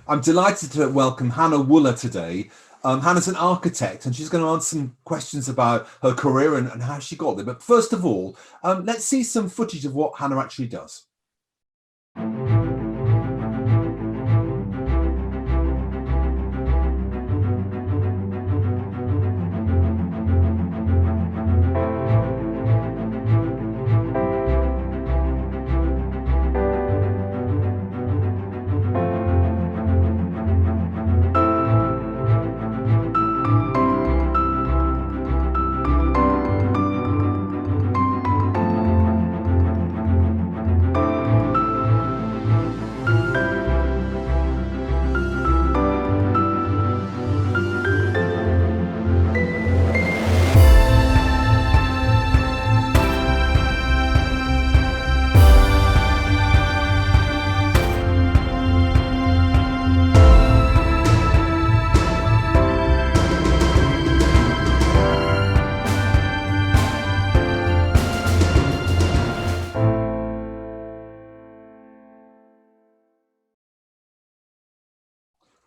I'm delighted to welcome Hannah Wooler today. Hannah's an architect and she's going to answer some questions about her career and how she got there. But first of all, let's see some footage of what Hannah actually does.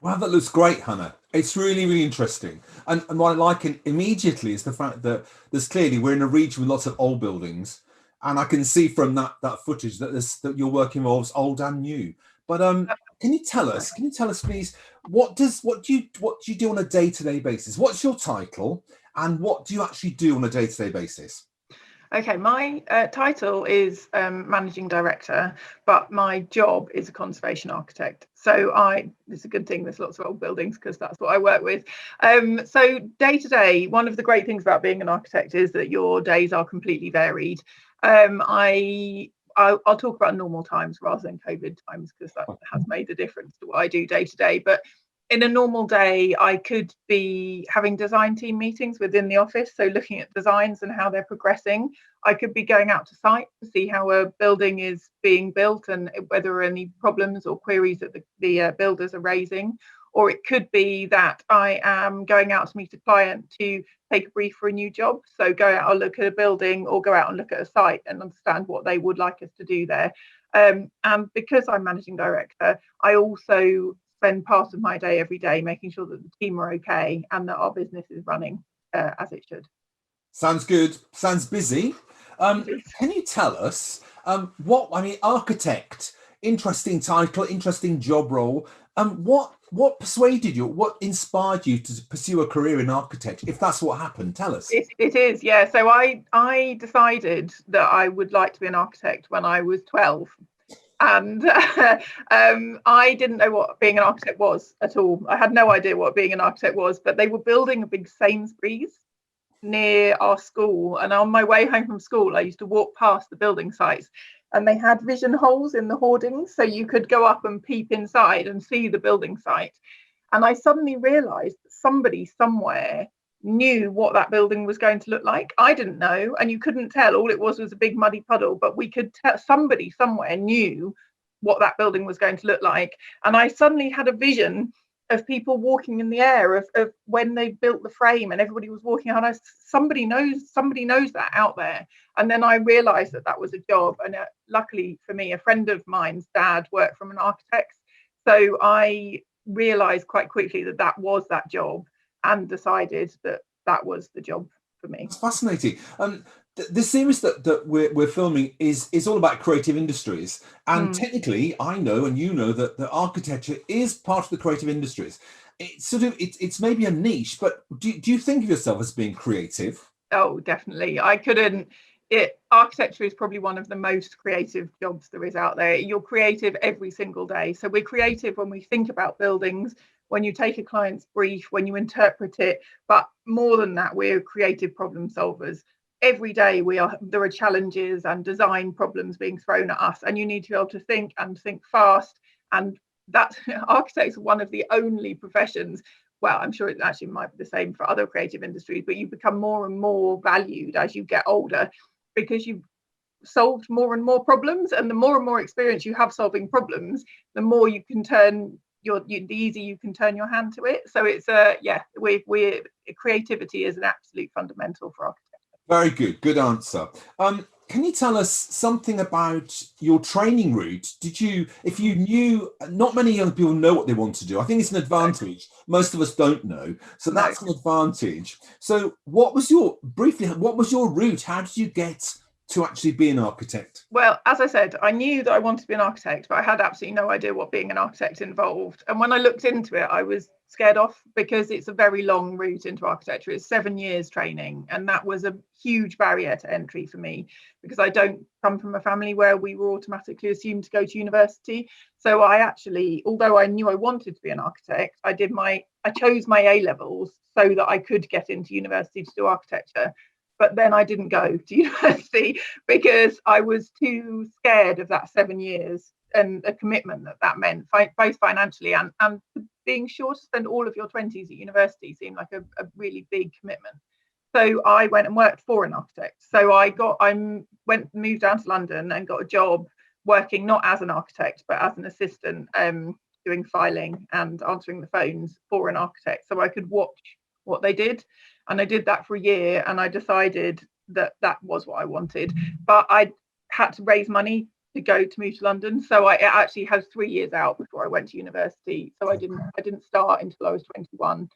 Wow, that looks great, Hannah. It's really, really interesting. And what I like immediately is the fact that we're in a region with lots of old buildings. And I can see from that footage that your work involves old and new. But can you tell us, please, what do you do on a day-to-day basis? What's your title and what do you actually do on a day-to-day basis? Okay, my title is managing director, but my job is a conservation architect. So it's a good thing there's lots of old buildings because that's what I work with. So day to day, one of the great things about being an architect is that your days are completely varied. I'll talk about normal times rather than COVID times because that has made a difference to what I do day to day. But in a normal day, I could be having design team meetings within the office, so looking at designs and how they're progressing. I could be going out to site to see how a building is being built and whether there are any problems or queries that the builders are raising. Or it could be that I am going out to meet a client to take a brief for a new job. So go out and look at a building or go out and look at a site and understand what they would like us to do there. And because I'm managing director, I also spend part of my day every day making sure that the team are okay and that our business is running as it should. Sounds good. Sounds busy. Can you tell us architect, interesting title, interesting job role. What persuaded you, what inspired you to pursue a career in architecture? If that's what happened, tell us. It is, yeah. So I decided that I would like to be an architect when I was 12. And I didn't know what being an architect was at all. I had no idea what being an architect was, but they were building a big Sainsbury's near our school. And on my way home from school, I used to walk past the building sites and they had vision holes in the hoardings. So you could go up and peep inside and see the building site. And I suddenly realized that somebody somewhere knew what that building was going to look like. I didn't know, and you couldn't tell. All it was a big muddy puddle, but we could tell somebody somewhere knew what that building was going to look like. And I suddenly had a vision of people walking in the air of when they built the frame and everybody was walking out. Somebody knows that out there. And then I realized that was a job. And luckily for me, a friend of mine's dad worked from an architect. So I realized quite quickly that was that job and decided that was the job for me. It's fascinating. The series that we're filming is all about creative industries, and technically, I know and you know that the architecture is part of the creative industries. It's maybe a niche, but do you think of yourself as being creative? Oh, definitely. I couldn't. Architecture is probably one of the most creative jobs there is out there. You're creative every single day. So we're creative when we think about buildings, when you take a client's brief, when you interpret it. But more than that, we're creative problem solvers. Every day there are challenges and design problems being thrown at us, and you need to be able to think fast. And that architects are one of the only professions. Well, I'm sure it actually might be the same for other creative industries, but you become more and more valued as you get older because you've solved more and more problems, and the more and more experience you have solving problems, the more you can turn the easier you can turn your hand to it. So it's creativity is an absolute fundamental for architecture. Very good answer. can you tell us something about your training route? If you knew, not many young people know what they want to do. I think it's an advantage. Most of us don't know. So that's an advantage. So what was your route? How did you get to actually be an architect? Well, as I said, I knew that I wanted to be an architect, but I had absolutely no idea what being an architect involved. And when I looked into it, I was scared off because it's a very long route into architecture. It's 7 years training. And that was a huge barrier to entry for me because I don't come from a family where we were automatically assumed to go to university. So I actually, although I knew I wanted to be an architect, I chose my A levels so that I could get into university to do architecture. But then I didn't go to university because I was too scared of that 7 years and the commitment that meant, both financially and being sure to spend all of your 20s at university seemed like a really big commitment. So I went and worked for an architect. So moved down to London and got a job working not as an architect, but as an assistant, doing filing and answering the phones for an architect. So I could watch what they did. And I did that for a year and I decided that was what I wanted. But I had to raise money to move to London. So it actually has 3 years out before I went to university. So I didn't start until I was 21.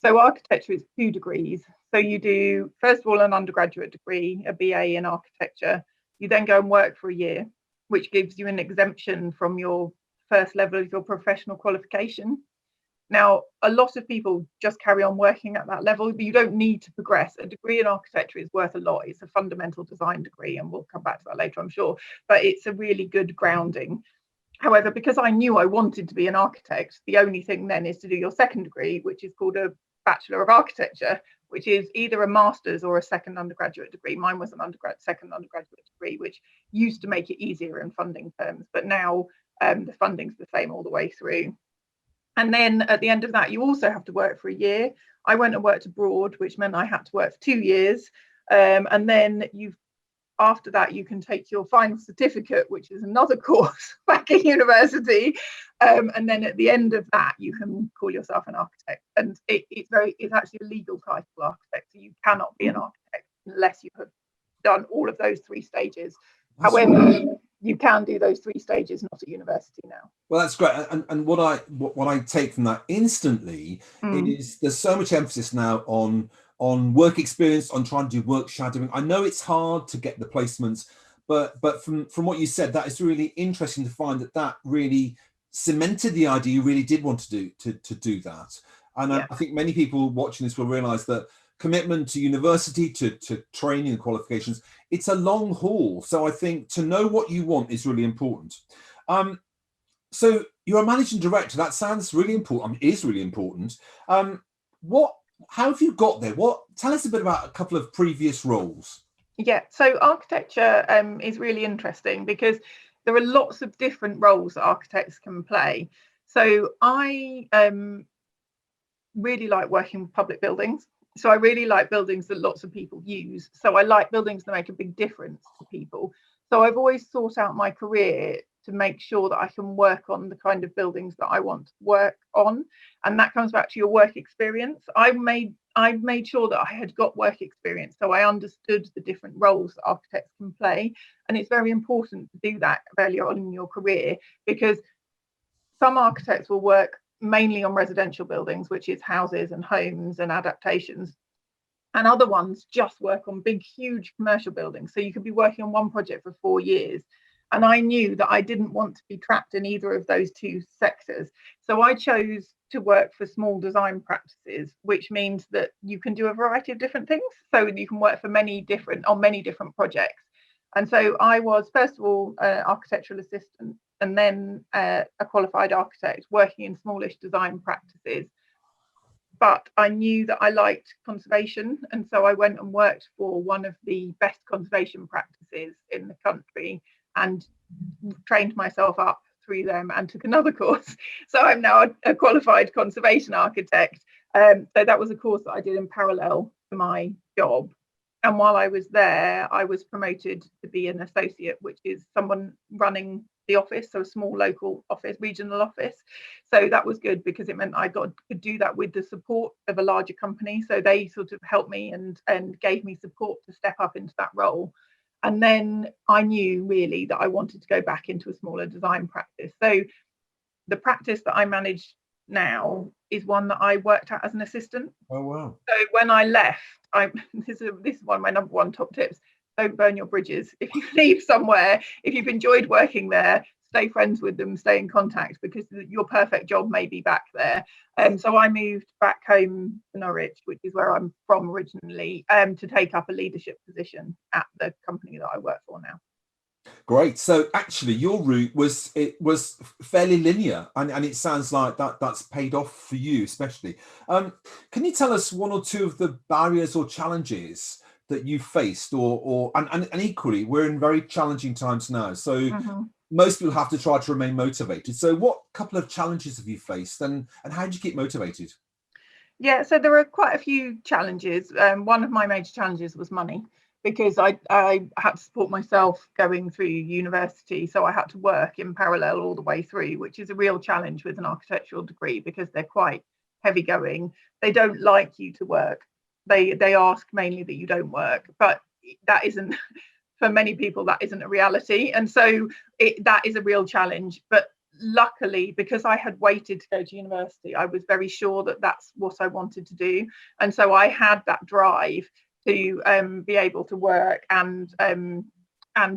So architecture is 2 degrees. So you do, first of all, an undergraduate degree, a BA in architecture. You then go and work for a year, which gives you an exemption from your first level of your professional qualification. Now, a lot of people just carry on working at that level, but you don't need to progress. A degree in architecture is worth a lot. It's a fundamental design degree, and we'll come back to that later, I'm sure, but it's a really good grounding. However, because I knew I wanted to be an architect, the only thing then is to do your second degree, which is called a Bachelor of Architecture, which is either a master's or a second undergraduate degree. Mine was an second undergraduate degree, which used to make it easier in funding terms, but now the funding's the same all the way through. And then at the end of that, you also have to work for a year. I went and worked abroad, which meant I had to work for 2 years. And then after that, you can take your final certificate, which is another course back at university. And then at the end of that, you can call yourself an architect. And it's actually a legal title, architect. So you cannot be an architect unless you have done all of those 3 stages. However, you can do those 3 stages not at university now. Well, that's great. And what I take from that instantly is there's so much emphasis now on work experience, on trying to do work shadowing. I know it's hard to get the placements, but from what you said, that is really interesting to find that really cemented the idea you really did want to do that. And I think many people watching this will realize that commitment to university, to training and qualifications, it's a long haul. So I think to know what you want is really important. So you're a managing director. That sounds really important. Is really important. How have you got there? Tell us a bit about a couple of previous roles. Yeah, so architecture is really interesting because there are lots of different roles that architects can play. So I really like working with public buildings. So I really like buildings that lots of people use. So I like buildings that make a big difference to people. So I've always thought out my career to make sure that I can work on the kind of buildings that I want to work on. And that comes back to your work experience. I made sure that I had got work experience, so I understood the different roles that architects can play. And it's very important to do that earlier on in your career, because some architects will work mainly on residential buildings, which is houses and homes and adaptations. And other ones just work on big, huge commercial buildings. So you could be working on one project for 4 years. And I knew that I didn't want to be trapped in either of those 2 sectors. So I chose to work for small design practices, which means that you can do a variety of different things. So you can work for many different projects. And so I was, first of all, an architectural assistant, and then a qualified architect working in smallish design practices. But I knew that I liked conservation. And so I went and worked for one of the best conservation practices in the country and trained myself up through them and took another course. So I'm now a qualified conservation architect. So that was a course that I did in parallel to my job. And while I was there, I was promoted to be an associate, which is someone running the office, so a small local office, regional office. So that was good because it meant I could do that with the support of a larger company. So they sort of helped me and gave me support to step up into that role. And then I knew really that I wanted to go back into a smaller design practice. So the practice that I manage now is one that I worked at as an assistant. Oh wow! So when I left, this is one of my number one top tips: don't burn your bridges. If you leave somewhere, if you've enjoyed working there, stay friends with them, stay in contact, because your perfect job may be back there. So I moved back home to Norwich, which is where I'm from originally, to take up a leadership position at the company that I work for now. Great. So actually, your route was fairly linear, and it sounds like that's paid off for you, especially. Can you tell us one or two of the barriers or challenges that you faced, and equally, we're in very challenging times now. So most people have to try to remain motivated. So what couple of challenges have you faced, and how did you keep motivated? Yeah, so there are quite a few challenges. One of my major challenges was money, because I had to support myself going through university. So I had to work in parallel all the way through, which is a real challenge with an architectural degree because they're quite heavy going. They don't like you to work. They ask mainly that you don't work, but that isn't, for many people, that isn't a reality. And so that is a real challenge. But luckily, because I had waited to go to university, I was very sure that that's what I wanted to do. And so I had that drive to be able to work and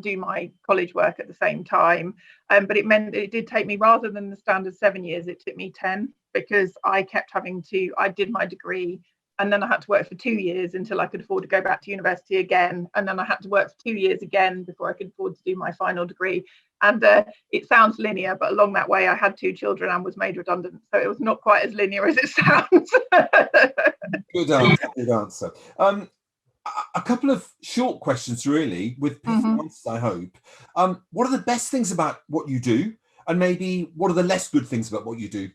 do my college work at the same time. But it meant it did take me, rather than the standard 7 years, it took me 10, because I kept I did my degree, and then I had to work for 2 years until I could afford to go back to university again. And then I had to work for 2 years again before I could afford to do my final degree. And it sounds linear, but along that way, I had 2 children and was made redundant. So it was not quite as linear as it sounds. Good answer. Good answer. A couple of short questions, really, with pithy answers, I hope. What are the best things about what you do? And maybe what are the less good things about what you do?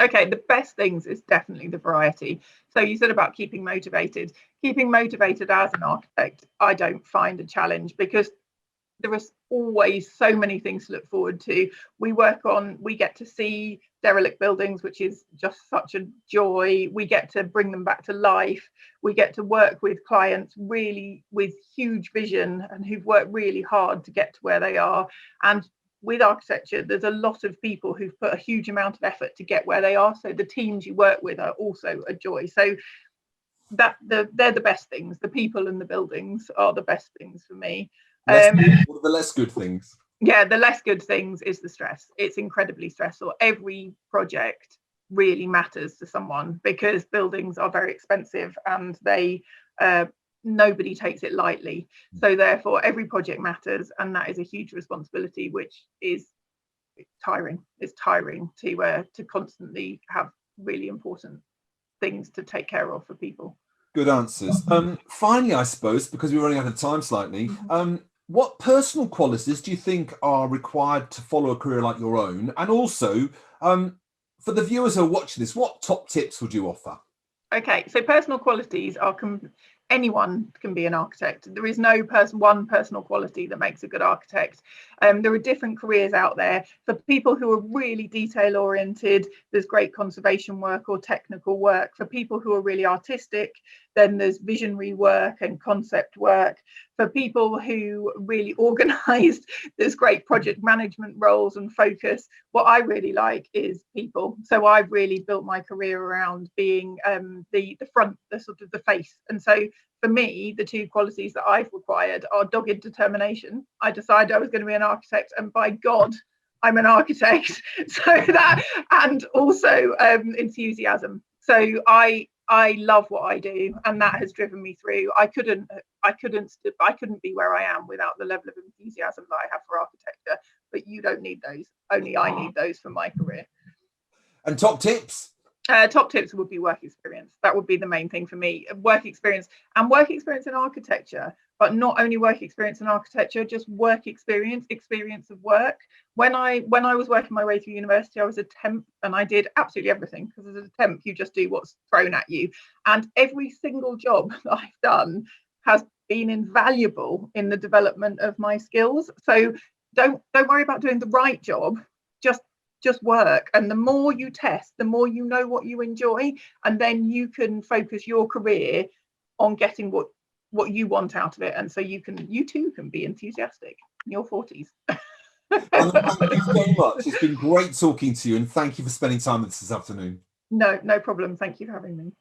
Okay, the best things is definitely the variety. So you said about keeping motivated. Keeping motivated as an architect, I don't find a challenge, because there is always so many things to look forward to. We get to see derelict buildings, which is just such a joy. We get to bring them back to life. We get to work with clients really with huge vision and who've worked really hard to get to where they are. And with architecture, there's a lot of people who've put a huge amount of effort to get where they are. So the teams you work with are also a joy. So they're the best things. The people and the buildings are the best things for me. What are the less good things? Yeah, the less good things is the stress. It's incredibly stressful. Every project really matters to someone, because buildings are very expensive and they nobody takes it lightly. So therefore, every project matters, and that is a huge responsibility, which is tiring. It's tiring to constantly have really important things to take care of for people. Good answers. Finally, I suppose, because we're running out of time slightly, what personal qualities do you think are required to follow a career like your own? And also, for the viewers who are watching this, what top tips would you offer? Okay, so personal qualities are anyone can be an architect. There is no one personal quality that makes a good architect. There are different careers out there. For people who are really detail oriented, there's great conservation work or technical work. For people who are really artistic, then there's visionary work and concept work. For people who are really organized, there's great project management roles and focus. What I really like is people. So I've really built my career around being the front, the sort of the face. And so for me, the 2 qualities that I've required are dogged determination. I decided I was going to be an architect, and by God, I'm an architect. So that, and also enthusiasm. So I love what I do, and that has driven me through. I couldn't be where I am without the level of enthusiasm that I have for architecture. But you don't need those. Only I need those for my career. And top tips? Top tips would be work experience. That would be the main thing for me. Work experience in architecture, but not only work experience in architecture, just work experience of work. When I was working my way through university, I was a temp, and I did absolutely everything, because as a temp, you just do what's thrown at you. And every single job that I've done has been invaluable in the development of my skills. So don't worry about doing the right job. Just work, and the more you test, the more you know what you enjoy, and then you can focus your career on getting what you want out of it, and so you too can be enthusiastic in your 40s. Hannah, thank you so much. It's been great talking to you, and thank you for spending time with us this afternoon. No problem. Thank you for having me.